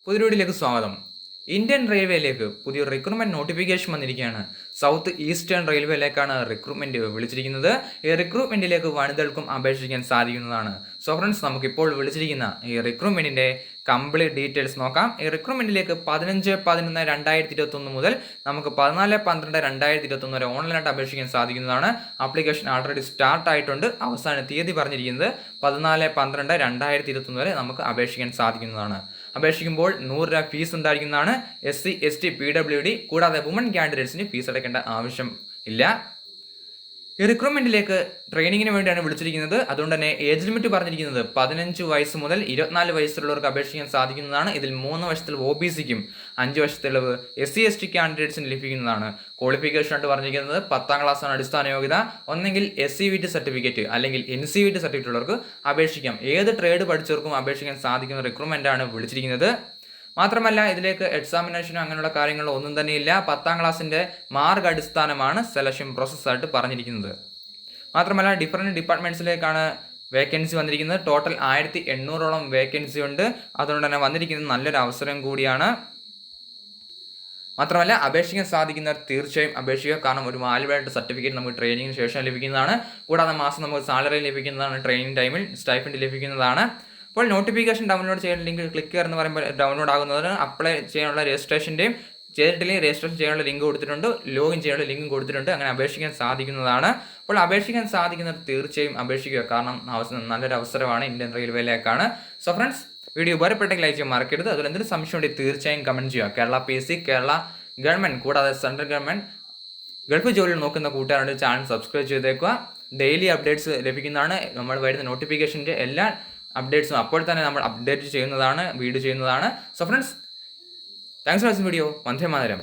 പുതിയ വീഡിയോയിലേക്ക് സ്വാഗതം. ഇന്ത്യൻ റെയിൽവേയിലേക്ക് പുതിയ റിക്രൂട്ട്മെന്റ് നോട്ടിഫിക്കേഷൻ വന്നിരിക്കുകയാണ്. സൗത്ത് ഈസ്റ്റേൺ റെയിൽവേയിലേക്കാണ് റിക്രൂട്ട്മെന്റ് വിളിച്ചിരിക്കുന്നത്. ഈ റിക്രൂട്ട്മെന്റിലേക്ക് വനിതകൾക്കും അപേക്ഷിക്കാൻ സാധിക്കുന്നതാണ്. സോ ഫ്രണ്ട്സ്, നമുക്കിപ്പോൾ വിളിച്ചിരിക്കുന്ന ഈ റിക്രൂട്ട്മെന്റിന്റെ കംപ്ലീറ്റ് ഡീറ്റെയിൽസ് നോക്കാം. ഈ റിക്രൂട്ട്മെന്റിലേക്ക് 15/11/2021 മുതൽ നമുക്ക് 14/12/2021 വരെ ഓൺലൈനായിട്ട് അപേക്ഷിക്കാൻ സാധിക്കുന്നതാണ്. ആപ്ലിക്കേഷൻ ആൾറെഡി സ്റ്റാർട്ട് ആയിട്ടുണ്ട്. അവസാന തീയതി പറഞ്ഞിരിക്കുന്നത് 14/12/2021 വരെ നമുക്ക് അപേക്ഷിക്കാൻ സാധിക്കുന്നതാണ്. അപേക്ഷിക്കുമ്പോൾ 100 രൂപ ഫീസ് ഉണ്ടായിരിക്കുന്നതാണ്. SC, ST, PWD കൂടാതെ വുമൺ കാൻഡിഡേറ്റ്സിന് ഫീസ് അടയ്ക്കേണ്ട ആവശ്യം ഇല്ല. ഈ റിക്രൂട്ട്മെന്റിലേക്ക് ട്രെയിനിങ്ങിന് വേണ്ടിയാണ് വിളിച്ചിരിക്കുന്നത്. അതുകൊണ്ട് തന്നെ ഏജ് ലിമിറ്റ് പറഞ്ഞിരിക്കുന്നത് 15 വയസ്സ് മുതൽ 24 വയസ്സുള്ളവർക്ക് അപേക്ഷിക്കാൻ സാധിക്കുന്നതാണ്. ഇതിൽ 3 വർഷത്തിൽ OBCക്കും 5 വർഷത്തിളവ് SC, ST കാൻഡിഡേറ്റ്സിന് ലഭിക്കുന്നതാണ്. ക്വാളിഫിക്കേഷൻ ആയിട്ട് പറഞ്ഞിരിക്കുന്നത് 10ാം ക്ലാസ്സാണ് അടിസ്ഥാന യോഗ്യത. ഒന്നെങ്കിൽ SCVT സർട്ടിഫിക്കറ്റ് അല്ലെങ്കിൽ NCVT സർട്ടിഫിക്കറ്റ് ഉള്ളവർക്ക് അപേക്ഷിക്കാം. ഏത് ട്രേഡ് പഠിച്ചവർക്കും അപേക്ഷിക്കാൻ സാധിക്കുന്ന റിക്രൂട്ട്മെന്റ് ആണ് വിളിച്ചിരിക്കുന്നത്. മാത്രമല്ല, ഇതിലേക്ക് എക്സാമിനേഷനോ അങ്ങനെയുള്ള കാര്യങ്ങളോ ഒന്നും തന്നെ ഇല്ല. 10ാം ക്ലാസ്സിൻ്റെ മാർക്ക് അടിസ്ഥാനമാണ് സെലക്ഷൻ പ്രോസസ്സായിട്ട് പറഞ്ഞിരിക്കുന്നത്. മാത്രമല്ല, ഡിഫറൻറ്റ് ഡിപ്പാർട്ട്മെൻറ്റ്സിലേക്കാണ് വേക്കൻസി വന്നിരിക്കുന്നത്. ടോട്ടൽ 1800ഓളം വേക്കൻസി ഉണ്ട്. അതുകൊണ്ട് തന്നെ വന്നിരിക്കുന്നത് നല്ലൊരു അവസരം കൂടിയാണ്. മാത്രമല്ല, അപേക്ഷിക്കാൻ സാധിക്കുന്നവർ തീർച്ചയായും അപേക്ഷിക്കുക. കാരണം ഒരു വാല്യുബിളായിട്ട് സർട്ടിഫിക്കറ്റ് നമുക്ക് ട്രെയിനിങ്ങിന് ശേഷം ലഭിക്കുന്നതാണ്. കൂടാതെ മാസം നമുക്ക് സാലറി ലഭിക്കുന്നതാണ്. ട്രെയിനിങ് ടൈമിൽ സ്റ്റൈഫൻഡ് ലഭിക്കുന്നതാണ്. അപ്പോൾ നോട്ടിഫിക്കേഷൻ ഡൗൺലോഡ് ചെയ്യുന്ന ലിങ്ക് ക്ലിക്ക് എന്ന് പറയുമ്പോൾ ഡൗൺലോഡ് ആകുന്നതിന് അപ്ലൈ ചെയ്യാനുള്ള രജിസ്ട്രേഷൻ്റെയും ചെയ്തിട്ടില്ലെങ്കിൽ രജിസ്ട്രേഷൻ ചെയ്യാനുള്ള ലിങ്ക് കൊടുത്തിട്ടുണ്ട്. ലോഗിൻ ചെയ്യാനുള്ള ലിങ്കും കൊടുത്തിട്ടുണ്ട്. അങ്ങനെ അപേക്ഷിക്കാൻ സാധിക്കുന്നതാണ്. അപ്പോൾ അപേക്ഷിക്കാൻ സാധിക്കുന്നവർ തീർച്ചയായും അപേക്ഷിക്കുക. കാരണം നല്ലൊരു അവസരമാണ് ഇന്ത്യൻ റെയിൽവേയിലേക്കാണ്. സോ ഫ്രണ്ട്സ്, വീഡിയോ ഉപകാരപ്പെട്ടെങ്കിൽ ലൈക്ക് ചെയ്യാൻ മറക്കരുത്. അതിൽ എന്തെങ്കിലും സംശയം ഉണ്ടെങ്കിൽ തീർച്ചയായും കമൻറ്റ് ചെയ്യുക. കേരള PSC, കേരള ഗവൺമെൻറ് കൂടാതെ സെൻട്രൽ ഗവൺമെൻറ് ഗൾഫ് ജോലിയിൽ നോക്കുന്ന കൂട്ടുകാരുടെ ചാനൽ സബ്സ്ക്രൈബ് ചെയ്തേക്കുക. ഡെയിലി അപ്ഡേറ്റ്സ് ലഭിക്കുന്നതാണ്. നമ്മൾ വരുന്ന നോട്ടിഫിക്കേഷൻ്റെ എല്ലാ അപ്ഡേറ്റ്സും അപ്പോൾ തന്നെ നമ്മൾ അപ്ഡേറ്റ് ചെയ്യുന്നതാണ്, വീഡിയോ ചെയ്യുന്നതാണ്. So friends, thanks for watching video. Vande Mataram.